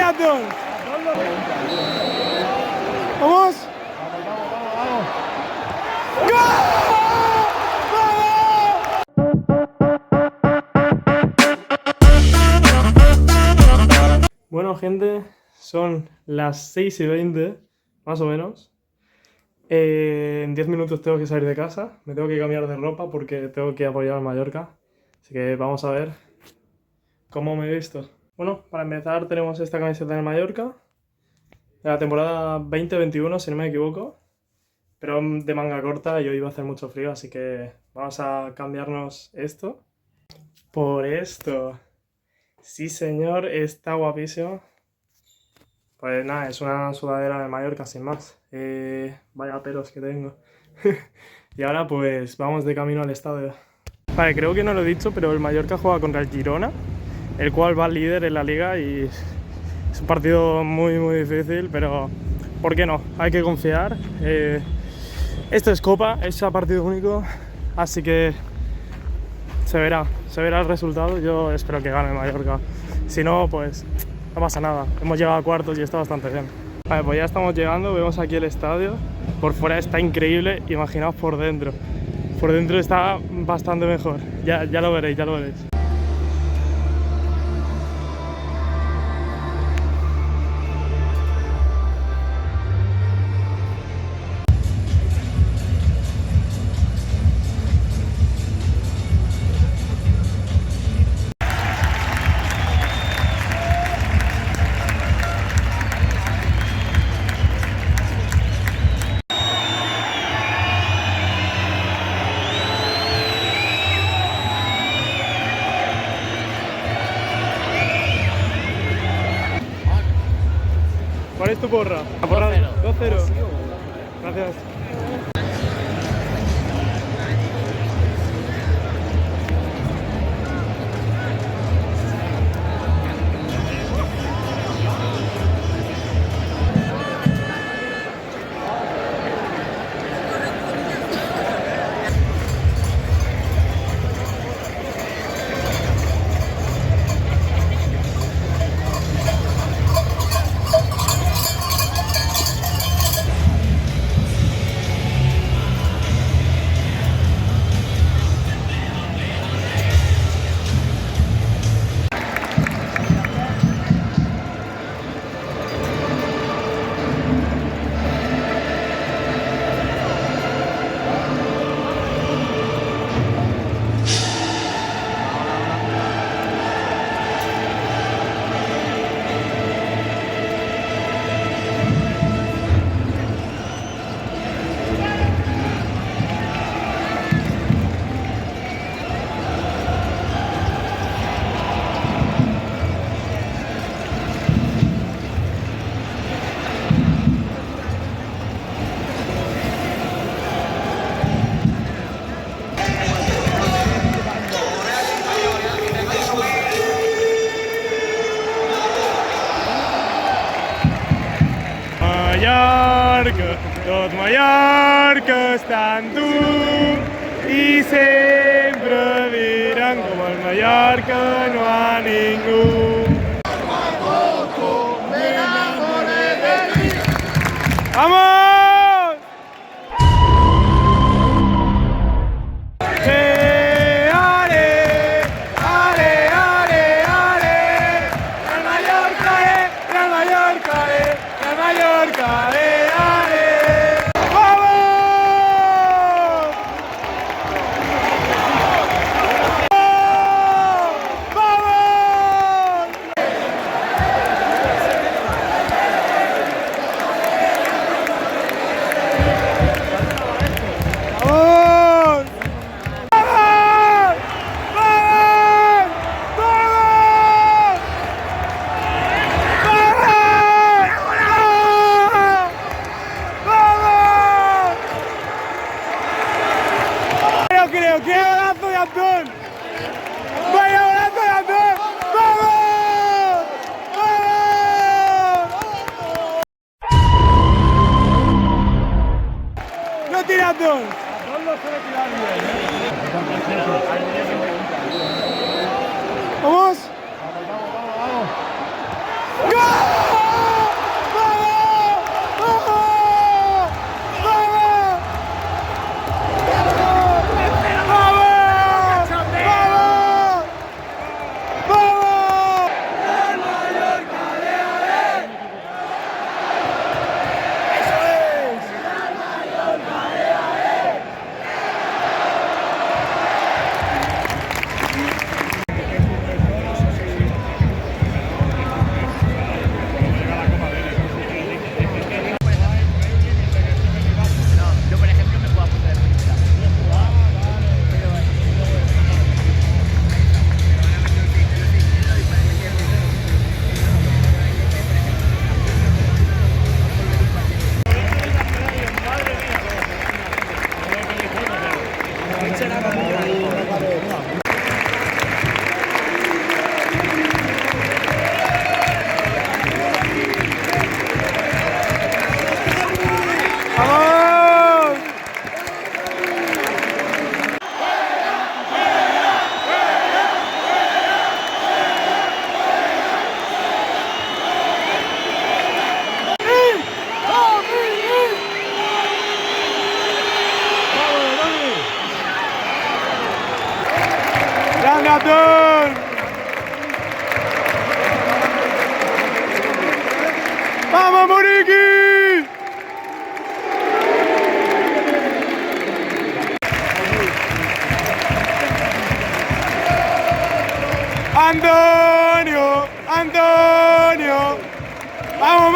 las dos. ¡Vamos! Bueno, gente, son las 6:20, más o menos. En 10 minutos tengo que salir de casa, me tengo que cambiar de ropa porque tengo que apoyar a Mallorca. Así que vamos a ver cómo me he visto. Bueno, para empezar tenemos esta camiseta de Mallorca, de la temporada 2021, si no me equivoco, pero de manga corta y hoy va a hacer mucho frío, así que vamos a cambiarnos esto por esto. Sí, señor, está guapísimo. Pues nada, es una sudadera de Mallorca sin más. Vaya pelos que tengo. Y ahora pues vamos de camino al estadio. Vale, creo que no lo he dicho, pero el Mallorca juega contra el Girona, el cual va líder en la liga y es un partido muy difícil, pero ¿por qué no? Hay que confiar. Esto es Copa, es a partido único, así que se verá el resultado. Yo espero que gane el Mallorca. Si no, pues no pasa nada. Hemos llegado a cuartos y está bastante bien. Vale, pues ya estamos llegando, vemos aquí el estadio. Por fuera está increíble, imaginaos por dentro. Por dentro está bastante mejor. Ya lo veréis, ya lo veréis. ¿Cuál es tu porra? La porra 2-0. Gracias. Mallorca, tot Mallorca està en tu i sempre diran com el Mallorca no ha ningú. ¡Vamos!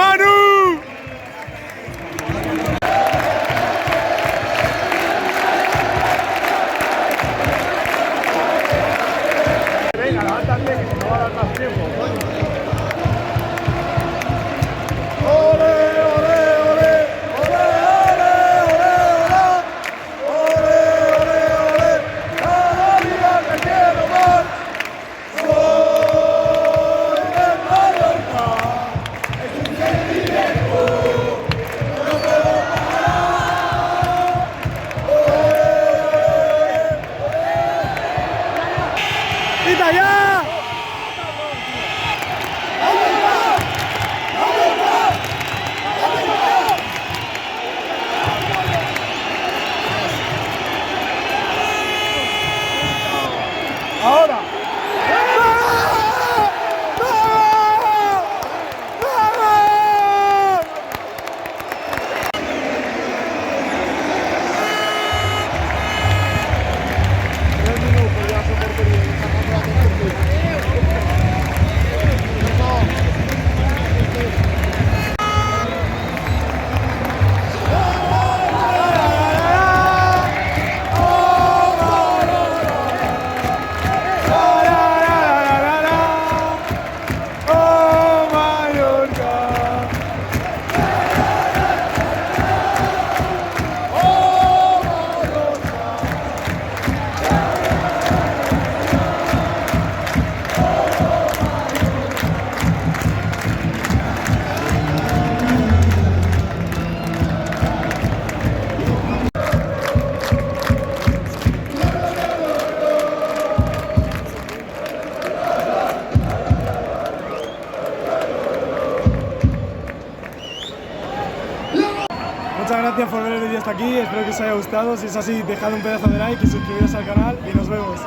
Manu! Venga, levántate, que si no va a dar más tiempo, coño. ¡Ole, ole, ole! ¡Ole, ole, ole, ole! ¡Ole, ole, ole! ¡Cada día te quiero más! ¡Soy de Mallorca! ¡Es un sentimiento! ¡No puedo parar! ¡Quita ya! Ahora. Muchas gracias por ver el vídeo hasta aquí, espero que os haya gustado. Si es así, dejad un pedazo de like y suscribiros al canal y nos vemos.